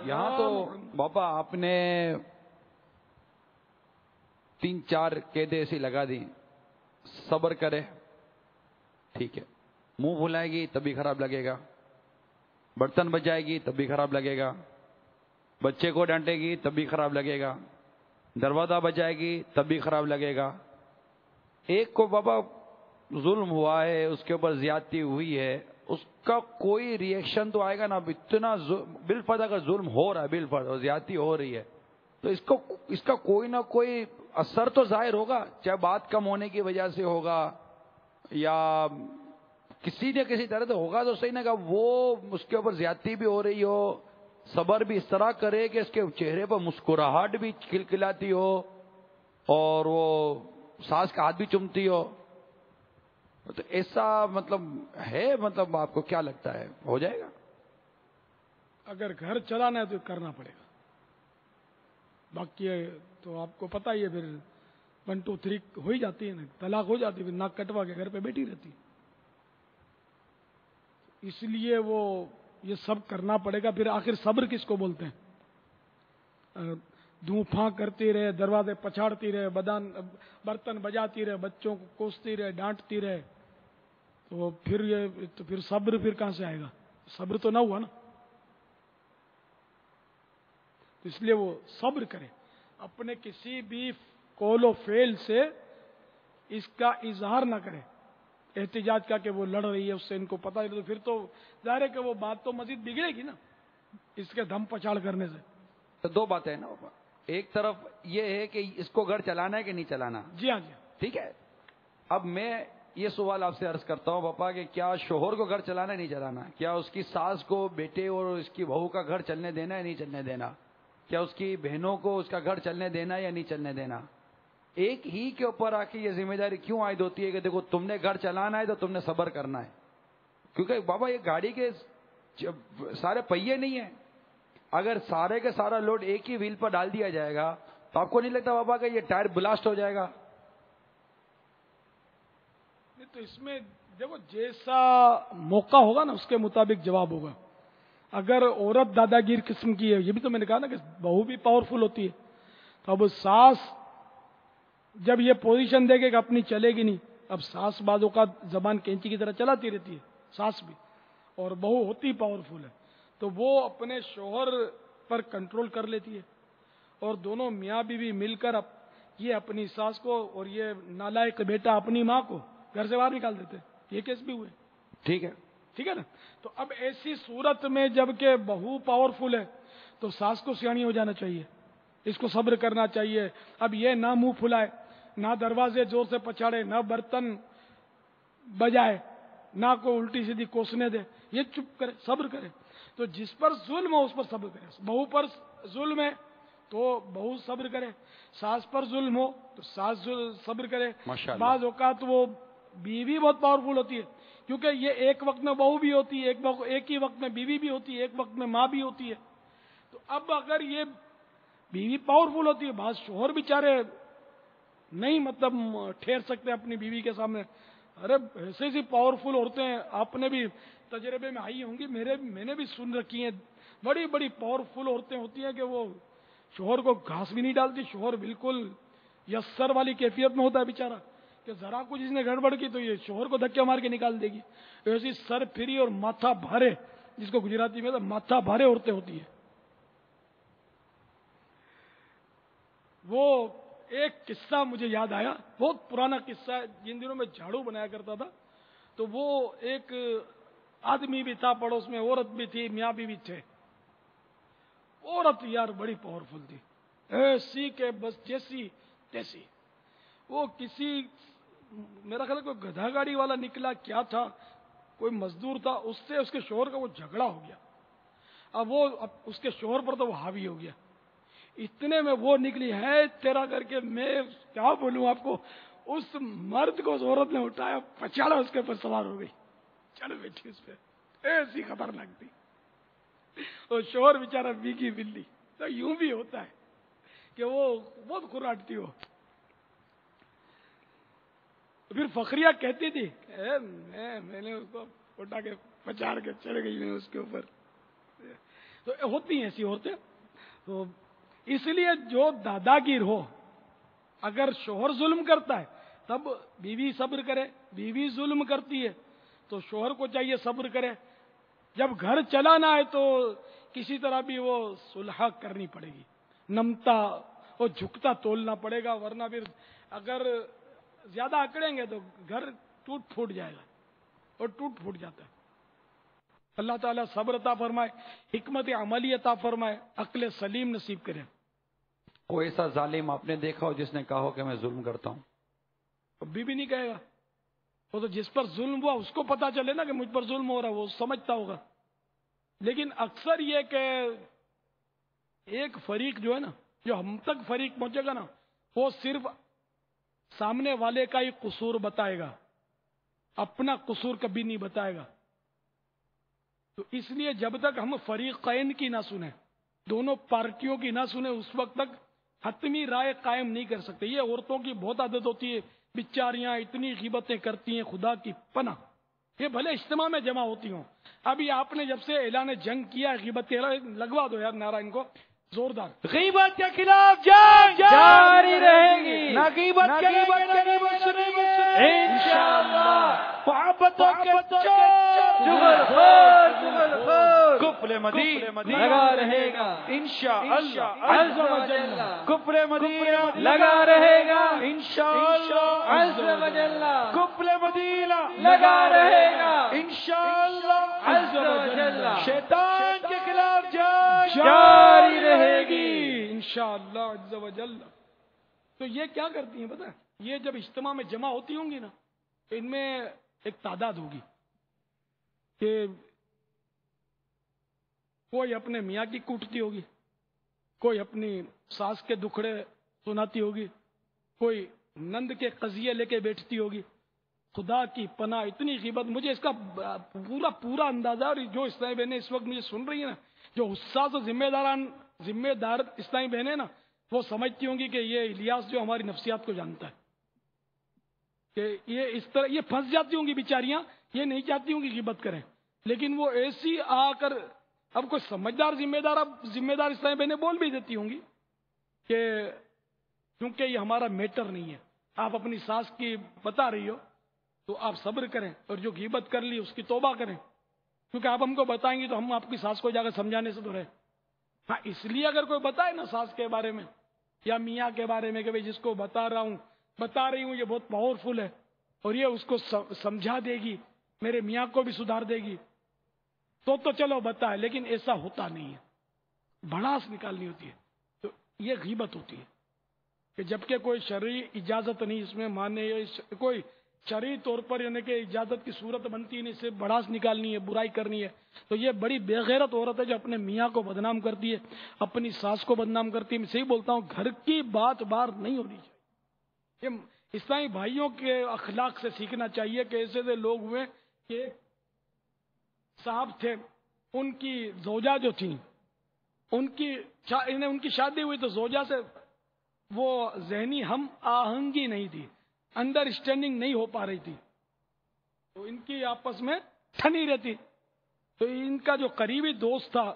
یہاں تو بابا آپ نے 3-4 قیدیں ایسی لگا دی. صبر کرے ٹھیک ہے, منہ بھلائے گی تب بھی خراب لگے گا, برتن بجائے گی تب بھی خراب لگے گا, بچے کو ڈانٹے گی تب بھی خراب لگے گا, دروازہ بجائے گی تب بھی خراب لگے گا. ایک کو بابا ظلم ہوا ہے, اس کے اوپر زیادتی ہوئی ہے, اس کا کوئی ری ایکشن تو آئے گا نا. اتنا بالفرض اگر ظلم ہو رہا ہے, بالفرض اور زیادتی ہو رہی ہے, تو اس کا کوئی نہ کوئی اثر تو ظاہر ہوگا, چاہے بات کم ہونے کی وجہ سے ہوگا یا کسی نہ کسی طرح سے ہوگا تو صحیح. نہ کہ وہ اس کے اوپر زیادتی بھی ہو رہی ہو, صبر بھی اس طرح کرے کہ اس کے چہرے پر مسکراہٹ بھی کھلکھلاتی ہو اور وہ ساس کا ہاتھ بھی چومتی ہو, تو ایسا مطلب ہے, مطلب آپ کو کیا لگتا ہے ہو جائے گا؟ اگر گھر چلانا ہے تو کرنا پڑے گا, باقی تو آپ کو پتہ ہی ہے پھر 1 2 3 ہو ہی جاتی ہے نا, طلاق ہو جاتی ہے, پھر ناک کٹوا کے گھر پہ بیٹھی رہتی. اس لیے وہ یہ سب کرنا پڑے گا. پھر آخر صبر کس کو بولتے ہیں؟ دھوں پھانک کرتی رہے, دروازے پچھاڑتی رہے, برتن بجاتی رہے, بچوں کو کوستی رہے, ڈانٹتی رہے, تو پھر صبر پھر کہاں سے آئے گا؟ صبر تو نہ ہوا نا. تو اس لیے وہ صبر کرے, اپنے کسی بھی قول و فعل سے اس کا اظہار نہ کرے احتجاج کا کہ وہ لڑ رہی ہے, اس سے ان کو پتہ ہے, تو پھر تو ظاہر ہے کہ وہ بات تو مزید بگڑے گی نا اس کے دھم پچاڑ کرنے سے. تو 2 باتیں ہیں نا بابا, ایک طرف یہ ہے کہ اس کو گھر چلانا ہے کہ نہیں چلانا. جی ہاں, جی ہاں, ٹھیک ہے. اب میں یہ سوال آپ سے عرض کرتا ہوں پاپا کہ کیا شوہر کو گھر چلانا ہے نہیں چلانا؟ کیا اس کی ساس کو بیٹے اور اس کی بہو کا گھر چلنے دینا ہے نہیں چلنے دینا؟ کیا اس کی بہنوں کو اس کا گھر چلنے دینا یا نہیں چلنے دینا؟ ایک ہی کے اوپر آ کے یہ ذمہ داری کیوں عائد ہوتی ہے کہ دیکھو تم نے گھر چلانا ہے تو تم نے صبر کرنا ہے؟ کیونکہ بابا یہ گاڑی کے سارے پہیے نہیں ہیں. اگر سارے کے سارا لوڈ ایک ہی ویل پر ڈال دیا جائے گا تو آپ کو نہیں لگتا بابا کہ یہ ٹائر بلاسٹ ہو جائے گا؟ تو اس میں دیکھو جیسا موقع ہوگا نا اس کے مطابق جواب ہوگا. اگر عورت دادا گیر قسم کی ہے, یہ بھی تو میں نے کہا نا کہ بہو بھی پاورفل ہوتی ہے, تو اب ساس جب یہ پوزیشن دے گے کہ اپنی چلے گی نہیں, اب ساس بازوں کا زبان کینچی کی طرح چلاتی رہتی ہے ساس بھی, اور بہو ہوتی پاورفل ہے, تو وہ اپنے شوہر پر کنٹرول کر لیتی ہے, اور دونوں میاں بیوی مل کر یہ اپنی ساس کو اور یہ نالائق بیٹا اپنی ماں کو گھر سے باہر نکال دیتے. یہ کیس بھی ہوئے. ٹھیک ہے, ٹھیک ہے نا. تو اب ایسی صورت میں جب کہ بہو پاورفل ہے تو ساس کو سیاਣੀ ہو جانا چاہیے, اس کو صبر کرنا چاہیے. اب یہ نہ منہ پھلائے, نہ دروازے زور سے پچھاڑے, نہ برتن بجائے, نہ کو الٹی سیدھی کوسنے دے, یہ چپ کرے, صبر کرے. تو جس پر ظلم ہو اس پر صبر کرے. بہو پر ظلم ہے تو بہو صبر کرے, ساس پر ظلم ہو تو ساس صبر کرے. بعض اوقات وہ بیوی بہت پاورفل ہوتی ہے, کیونکہ یہ ایک وقت میں بہو بھی ہوتی ہے, ایک ہی وقت میں بیوی بھی ہوتی ہے, ایک وقت میں ماں بھی ہوتی ہے. تو اب اگر یہ بیوی پاورفل ہوتی ہے, بعض شوہر بیچارے نہیں مطلب ٹھہر سکتے اپنی بیوی کے سامنے. ارے ایسی ایسی پاورفل عورتیں آپ نے بھی تجربے میں آئی ہوں گی, میں نے بھی سن رکھی ہیں. بڑی بڑی پاورفل عورتیں ہوتی ہیں کہ وہ شوہر کو گھاس بھی نہیں ڈالتی. شوہر بالکل یسر والی کیفیت میں ہوتا ہے بیچارہ, کہ ذرا کچھ اس نے گڑبڑ کی تو یہ شوہر کو دھکے مار کے نکال دے گی. ایسی سر پھری اور ماتھا بھارے, جس کو گجراتی میں ماتھا بھارے عورتیں ہوتی ہیں. وہ ایک قصہ مجھے یاد آیا, بہت پرانا قصہ ہے. جن دنوں میں جھاڑو بنایا کرتا تھا تو وہ ایک آدمی بھی تھا پڑوس میں, عورت بھی تھی, میاں بھی تھے. عورت یار بڑی پاورفل تھی, ایسی کہ بس جیسی تیسی. وہ کسی میرا خیال کوئی گدھا گاڑی والا نکلا کیا تھا, کوئی مزدور تھا, اس سے اس کے شوہر کا وہ جھگڑا ہو گیا. اب اس کے شوہر پر تو وہ حاوی ہو گیا. اتنے میں وہ نکلی ہے تیرا کر کے, میں کیا بولوں آپ کو, اس مرد کو اس عورت نے اٹھایا, پچاڑا, اس کے اوپر سوار ہو گئی, چڑھ بیٹھی اس پہ. ایسی خطرناک تھی. اور شوہر بیچارہ بیگی بلی. تو یوں بھی ہوتا ہے کہ وہ بہت کھراٹتی ہو. پھر فخریہ کہتی تھی میں نے اس کو اٹھا کے پچاڑ کے چڑھ گئی میں اس کے اوپر. تو ہوتی ہیں ایسی عورتیں. تو اس لیے جو دادا گیر ہو، اگر شوہر ظلم کرتا ہے تب بیوی صبر کرے، بیوی ظلم کرتی ہے تو شوہر کو چاہیے صبر کرے. جب گھر چلانا ہے تو کسی طرح بھی وہ صلح کرنی پڑے گی، نمتا اور جھکتا تولنا پڑے گا، ورنہ پھر اگر زیادہ اکڑیں گے تو گھر ٹوٹ پھوٹ جائے گا، اور ٹوٹ پھوٹ جاتا ہے. اللہ تعالیٰ صبر عطا فرمائے، حکمت عملی عطا فرمائے، عقل سلیم نصیب کرے. کوئی ایسا ظالم آپ نے دیکھا ہو جس نے کہا ہو کہ میں ظلم کرتا ہوں؟ کبھی بھی نہیں کہے گا. وہ تو جس پر ظلم ہوا اس کو پتا چلے نا کہ مجھ پر ظلم ہو رہا، وہ سمجھتا ہوگا. لیکن اکثر یہ کہ ایک فریق جو ہے نا، جو ہم تک فریق پہنچے گا نا، وہ صرف سامنے والے کا ہی قصور بتائے گا، اپنا قصور کبھی نہیں بتائے گا. تو اس لیے جب تک ہم فریقین کی نہ سنیں، دونوں پارٹیوں کی نہ سنیں، اس وقت تک حتمی رائے قائم نہیں کر سکتے. یہ عورتوں کی بہت عادت ہوتی ہے، بیچاریاں اتنی غیبتیں کرتی ہیں، خدا کی پناہ. یہ بھلے اجتماع میں جمع ہوتی ہوں. ابھی آپ نے جب سے اعلان جنگ کیا ہے، غیبت کے لگوا دو یار نعرہ ان کو زوردار. غیبت کے خلاف جنگ جاری رہے گی. نہ غیبت کریں گے، نہ غیبت سنیں گے انشاءاللہ. محبتوں کے جغل خور، جغل خور کفر مدینہ لگا رہے گا انشاءاللہ. عز و جل. کفر مدینہ لگا رہے گا انشاءاللہ. عز و جل. کفر مدینہ لگا رہے گا انشاءاللہ. عز و جل. شیطان کے خلاف جنگ جاری رہے گی انشاءاللہ عز و جل. تو یہ کیا کرتی ہیں پتہ ہے؟ یہ جب اجتماع میں جمع ہوتی ہوں گی نا، تو ان میں ایک تعداد ہوگی کہ کوئی اپنے میاں کی کوٹتی ہوگی، کوئی اپنی ساس کے دکھڑے سناتی ہوگی، کوئی نند کے قضیے لے کے بیٹھتی ہوگی. خدا کی پناہ اتنی غیبت. مجھے اس کا پورا اندازہ، اور جو اسلامی بہنیں اس وقت مجھے سن رہی ہیں نا، جو حساس و ذمہ دار اسلامی بہنیں نا، وہ سمجھتی ہوں گی کہ یہ الیاس جو ہماری نفسیات کو جانتا ہے، کہ یہ اس طرح یہ پھنس جاتی ہوں گی بیچاریاں. یہ نہیں چاہتی ہوں گی غیبت کریں، لیکن وہ ایسی آ کر اب کوئی سمجھدار ذمہ دار اسلامی بہنیں بول بھی دیتی ہوں گی کہ کیونکہ یہ ہمارا میٹر نہیں ہے، آپ اپنی ساس کی بتا رہی ہو تو آپ صبر کریں، اور جو غیبت کر لی اس کی توبہ کریں، کیونکہ آپ ہم کو بتائیں گی تو ہم آپ کی ساس کو جا کر سمجھانے سے تو رہے. ہاں اس لیے اگر کوئی بتائے نا ساس کے بارے میں یا میاں کے بارے میں کہ بھئی جس کو بتا رہی ہوں یہ بہت پاورفل ہے اور یہ اس کو سمجھا دے گی، میرے میاں کو بھی سدھار دے گی، تو چلو بتائے. لیکن ایسا ہوتا نہیں ہے، بھڑاس نکالنی ہوتی ہے. تو یہ غیبت ہوتی ہے کہ جبکہ کوئی شرعی اجازت نہیں اس میں ماننے، کوئی شرعی طور پر یعنی کہ اجازت کی صورت بنتی نہیں، صرف بڑاس نکالنی ہے، برائی کرنی ہے. تو یہ بڑی بے غیرت عورت ہے جو اپنے میاں کو بدنام کرتی ہے، اپنی ساس کو بدنام کرتی ہے. میں صحیح بولتا ہوں، گھر کی بات باہر نہیں ہونی چاہیے. یہ اسلامی بھائیوں کے اخلاق سے سیکھنا چاہیے کہ ایسے لوگ ہوئے کہ صاحب تھے، ان کی زوجہ جو تھیں، ان کی شادی ہوئی تو زوجہ سے وہ ذہنی ہم آہنگی نہیں تھی، انڈرسٹینڈنگ نہیں ہو پا رہی تھی، تو ان کی آپس میں ٹھنی رہتی. تو ان کا جو قریبی دوست تھا